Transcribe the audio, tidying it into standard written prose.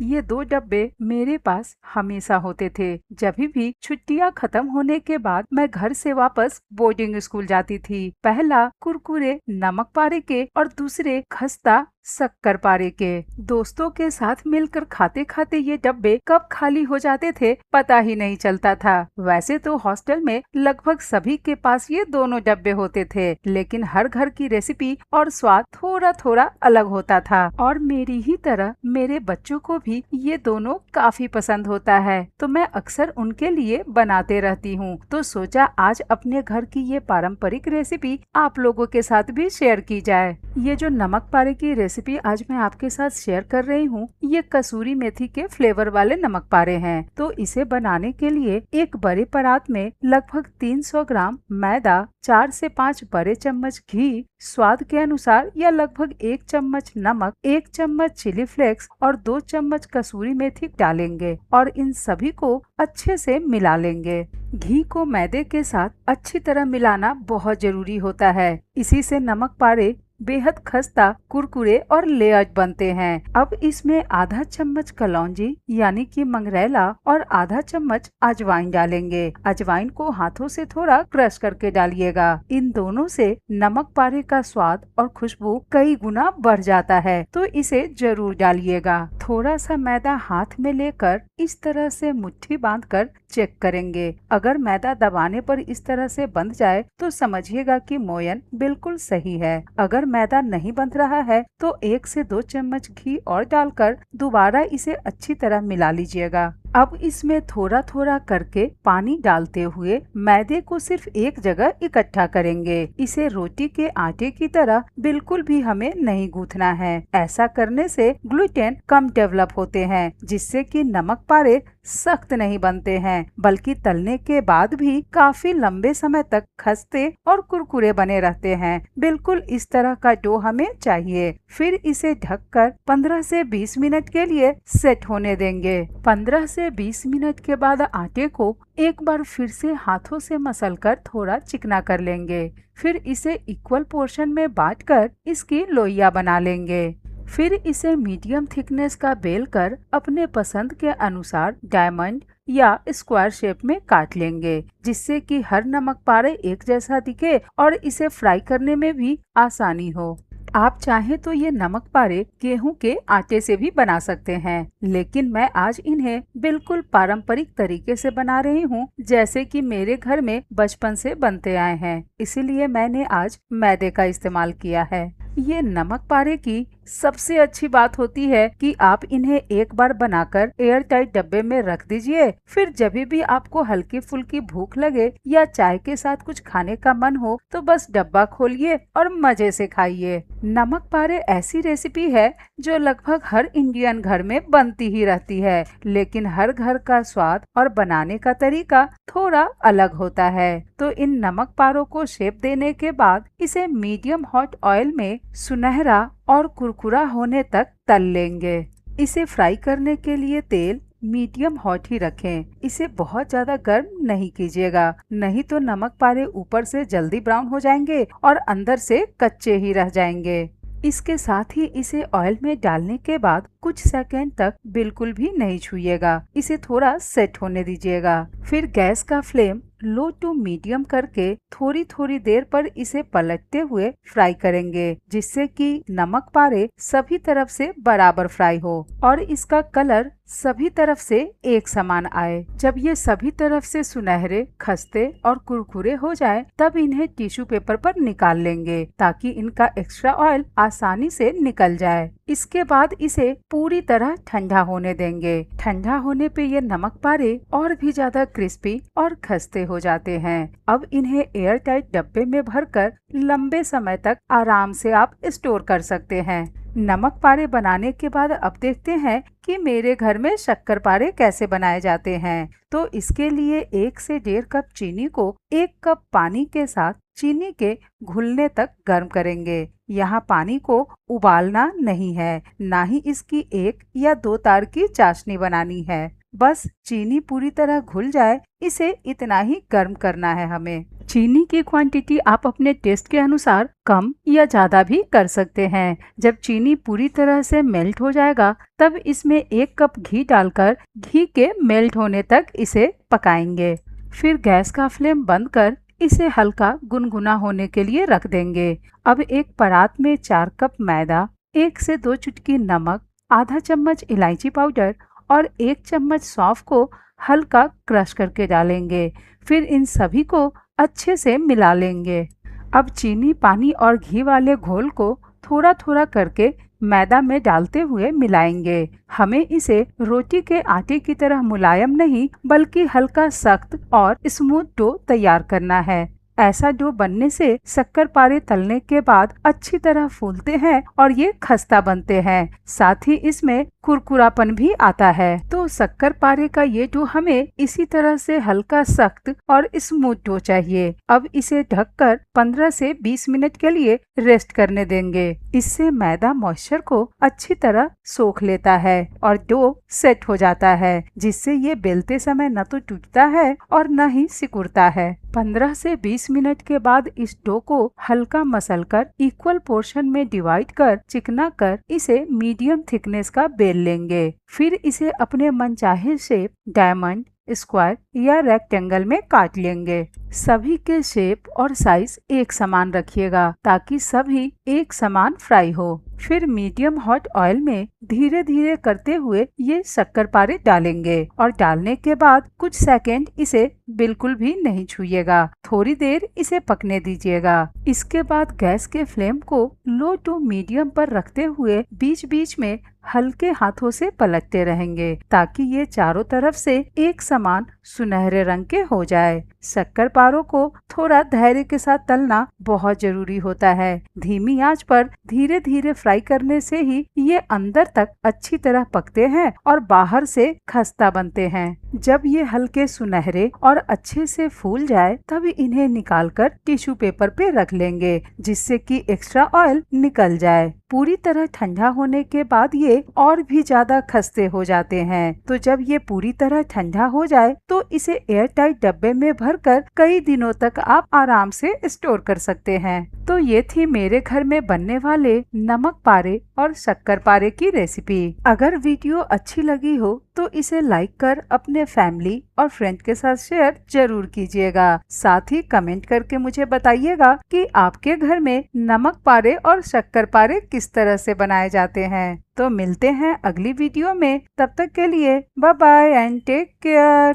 ये दो डब्बे मेरे पास हमेशा होते थे। जब भी छुट्टियां खत्म होने के बाद मैं घर से वापस बोर्डिंग स्कूल जाती थी। पहला कुरकुरे नमक पारे के और दूसरे खस्ता शक्कर पारे के। दोस्तों के साथ मिलकर खाते खाते ये डब्बे कब खाली हो जाते थे पता ही नहीं चलता था। वैसे तो हॉस्टल में लगभग सभी के पास ये दोनों डब्बे होते थे, लेकिन हर घर की रेसिपी और स्वाद थोड़ा थोड़ा अलग होता था। और मेरी ही तरह मेरे बच्चों को भी ये दोनों काफी पसंद होता है, तो मैं अक्सर उनके लिए बनाते रहती हूँ। तो सोचा आज अपने घर की ये पारंपरिक रेसिपी आप लोगों के साथ भी शेयर की जाए। ये जो नमक पारे की रेसिपी आज मैं आपके साथ शेयर कर रही हूँ, ये कसूरी मेथी के फ्लेवर वाले नमक पारे हैं। तो इसे बनाने के लिए एक बड़े परात में लगभग 300 ग्राम मैदा, 4 से 5 बड़े चम्मच घी, स्वाद के अनुसार या लगभग 1 चम्मच नमक, 1 चम्मच चिली फ्लेक्स और 2 चम्मच कसूरी मेथी डालेंगे और इन सभी को अच्छे से मिला लेंगे। घी को मैदे के साथ अच्छी तरह मिलाना बहुत जरूरी होता है। इसी से नमक पारे बेहद खस्ता, कुरकुरे और लेयर्ड बनते हैं। अब इसमें आधा चम्मच कलौंजी यानी कि मंगरेला और आधा चम्मच अजवाइन डालेंगे। अजवाइन को हाथों से थोड़ा क्रश करके डालिएगा। इन दोनों से नमक पारे का स्वाद और खुशबू कई गुना बढ़ जाता है, तो इसे जरूर डालिएगा। थोड़ा सा मैदा हाथ में लेकर इस तरह से मुट्ठी बांधकर चेक करेंगे। अगर मैदा दबाने पर इस तरह से बंध जाए तो समझिएगा कि मोयन बिल्कुल सही है। अगर मैदा नहीं बंध रहा है तो 1 से 2 चम्मच घी और डालकर दोबारा इसे अच्छी तरह मिला लीजिएगा। अब इसमें थोड़ा थोड़ा करके पानी डालते हुए मैदे को सिर्फ एक जगह इकट्ठा करेंगे। इसे रोटी के आटे की तरह बिल्कुल भी हमें नहीं गूंथना है। ऐसा करने से ग्लूटेन कम डेवलप होते हैं, जिससे कि नमक पारे सख्त नहीं बनते हैं, बल्कि तलने के बाद भी काफी लंबे समय तक खस्ते और कुरकुरे बने रहते हैं। बिल्कुल इस तरह का डो हमें चाहिए। फिर इसे ढककर 15 से 20 मिनट के लिए सेट होने देंगे। 15 से 20 मिनट के बाद आटे को एक बार फिर से हाथों से मसलकर थोड़ा चिकना कर लेंगे। फिर इसे इक्वल पोर्शन में बांटकर इसकी लोइया बना लेंगे। फिर इसे मीडियम थिकनेस का बेल कर अपने पसंद के अनुसार डायमंड या स्क्वायर शेप में काट लेंगे, जिससे कि हर नमक पारे एक जैसा दिखे और इसे फ्राई करने में भी आसानी हो। आप चाहें तो ये नमक पारे गेहूं के आटे से भी बना सकते हैं, लेकिन मैं आज इन्हें बिल्कुल पारंपरिक तरीके से बना रही हूँ, जैसे कि मेरे घर में बचपन से बनते आए हैं। इसीलिए मैंने आज मैदे का इस्तेमाल किया है। ये नमक पारे की सबसे अच्छी बात होती है कि आप इन्हें एक बार बनाकर एयर टाइट डब्बे में रख दीजिए। फिर जब भी आपको हल्की फुल्की भूख लगे या चाय के साथ कुछ खाने का मन हो तो बस डब्बा खोलिए और मजे से खाइए। नमक पारे ऐसी रेसिपी है जो लगभग हर इंडियन घर में बनती ही रहती है, लेकिन हर घर का स्वाद और बनाने का तरीका थोड़ा अलग होता है। तो इन नमक पारों को शेप देने के बाद इसे मीडियम हॉट ऑयल में सुनहरा और कुरकुरा होने तक तल लेंगे। इसे फ्राई करने के लिए तेल मीडियम हॉट ही रखें। इसे बहुत ज्यादा गर्म नहीं कीजिएगा, नहीं तो नमक पारे ऊपर से जल्दी ब्राउन हो जाएंगे और अंदर से कच्चे ही रह जाएंगे। इसके साथ ही इसे ऑयल में डालने के बाद कुछ सेकंड तक बिल्कुल भी नहीं छूइएगा। इसे थोड़ा सेट होने दीजिएगा। फिर गैस का फ्लेम लो टू मीडियम करके थोड़ी थोड़ी देर पर इसे पलटते हुए फ्राई करेंगे, जिससे कि नमक पारे सभी तरफ से बराबर फ्राई हो और इसका कलर सभी तरफ से एक समान आए। जब ये सभी तरफ से सुनहरे, खस्ते और कुरकुरे हो जाए, तब इन्हें टिश्यू पेपर पर निकाल लेंगे ताकि इनका एक्स्ट्रा ऑयल आसानी से निकल जाए। इसके बाद इसे पूरी तरह ठंडा होने देंगे। ठंडा होने पे ये नमक पारे और भी ज्यादा क्रिस्पी और खस्ते हो जाते हैं। अब इन्हें एयर टाइट डब्बे में भरकर लंबे समय तक आराम से आप स्टोर कर सकते हैं। नमक पारे बनाने के बाद अब देखते हैं कि मेरे घर में शक्कर पारे कैसे बनाए जाते हैं। तो इसके लिए 1 से 1.5 कप चीनी को 1 कप पानी के साथ चीनी के घुलने तक गर्म करेंगे। यहाँ पानी को उबालना नहीं है, ना ही इसकी 1 या 2 तार की चाशनी बनानी है। बस चीनी पूरी तरह घुल जाए, इसे इतना ही गर्म करना है हमें। चीनी की क्वांटिटी आप अपने टेस्ट के अनुसार कम या ज्यादा भी कर सकते हैं। जब चीनी पूरी तरह से मेल्ट हो जाएगा, तब इसमें 1 कप घी डालकर घी के मेल्ट होने तक इसे पकाएंगे। फिर गैस का फ्लेम बंद कर इसे हल्का गुनगुना होने के लिए रख देंगे। अब एक परात में 4 कप मैदा, 1 से 2 चुटकी नमक, आधा चम्मच इलायची पाउडर और 1 चम्मच सौंफ को हल्का क्रश करके डालेंगे। फिर इन सभी को अच्छे से मिला लेंगे। अब चीनी, पानी और घी वाले घोल को थोड़ा थोड़ा करके मैदा में डालते हुए मिलाएंगे। हमें इसे रोटी के आटे की तरह मुलायम नहीं, बल्कि हल्का सख्त और स्मूथ डो तैयार करना है। ऐसा डो बनने से शक्करपारे तलने के बाद अच्छी तरह फूलते हैं और ये खस्ता बनते हैं। साथ ही इसमें कुरकुरापन भी आता है। तो शक्करपारे का ये डो हमें इसी तरह से हल्का सख्त और स्मूथ डो चाहिए। अब इसे ढककर 15 से 20 मिनट के लिए रेस्ट करने देंगे। इससे मैदा मॉइस्चर को अच्छी तरह सोख लेता है और डो सेट हो जाता है, जिससे ये बेलते समय न तो टूटता है और न ही सिकुड़ता है। 15 से 20 मिनट के बाद इस डो को हल्का मसलकर इक्वल पोर्शन में डिवाइड कर चिकना कर इसे मीडियम थिकनेस का बेल लेंगे। फिर इसे अपने मनचाहे शेप, डायमंड, स्क्वायर या रेक्टेंगल में काट लेंगे। सभी के शेप और साइज एक समान रखिएगा, ताकि सभी एक समान फ्राई हो। फिर मीडियम हॉट ऑयल में धीरे धीरे करते हुए ये शक्करपारे डालेंगे और डालने के बाद कुछ सेकंड इसे बिल्कुल भी नहीं छूइएगा। थोड़ी देर इसे पकने दीजिएगा। इसके बाद गैस के फ्लेम को लो टू मीडियम पर रखते हुए बीच बीच में हल्के हाथों से पलटते रहेंगे, ताकि ये चारों तरफ से एक समान सुनहरे रंग के हो जाए। शक्करपारों को थोड़ा धैर्य के साथ तलना बहुत जरूरी होता है। धीमी आंच पर धीरे धीरे फ्राई करने से ही ये अंदर तक अच्छी तरह पकते हैं और बाहर से खस्ता बनते हैं। जब ये हल्के सुनहरे और अच्छे से फूल जाए, तब इन्हें निकालकर टिश्यू पेपर पे रख लेंगे, जिससे कि एक्स्ट्रा ऑयल निकल जाए। पूरी तरह ठंडा होने के बाद ये और भी ज्यादा खस्ते हो जाते हैं। तो जब ये पूरी तरह ठंडा हो जाए, तो इसे एयर टाइट डब्बे में भरकर कई दिनों तक आप आराम से स्टोर कर सकते हैं। तो ये थी मेरे घर में बनने वाले नमक पारे और शक्करपारे की रेसिपी। अगर वीडियो अच्छी लगी हो तो इसे लाइक कर अपने फैमिली और फ्रेंड के साथ शेयर जरूर कीजिएगा। साथ ही कमेंट करके मुझे बताइएगा कि आपके घर में नमक पारे और शक्करपारे किस तरह से बनाए जाते हैं। तो मिलते हैं अगली वीडियो में। तब तक के लिए bye bye and take care.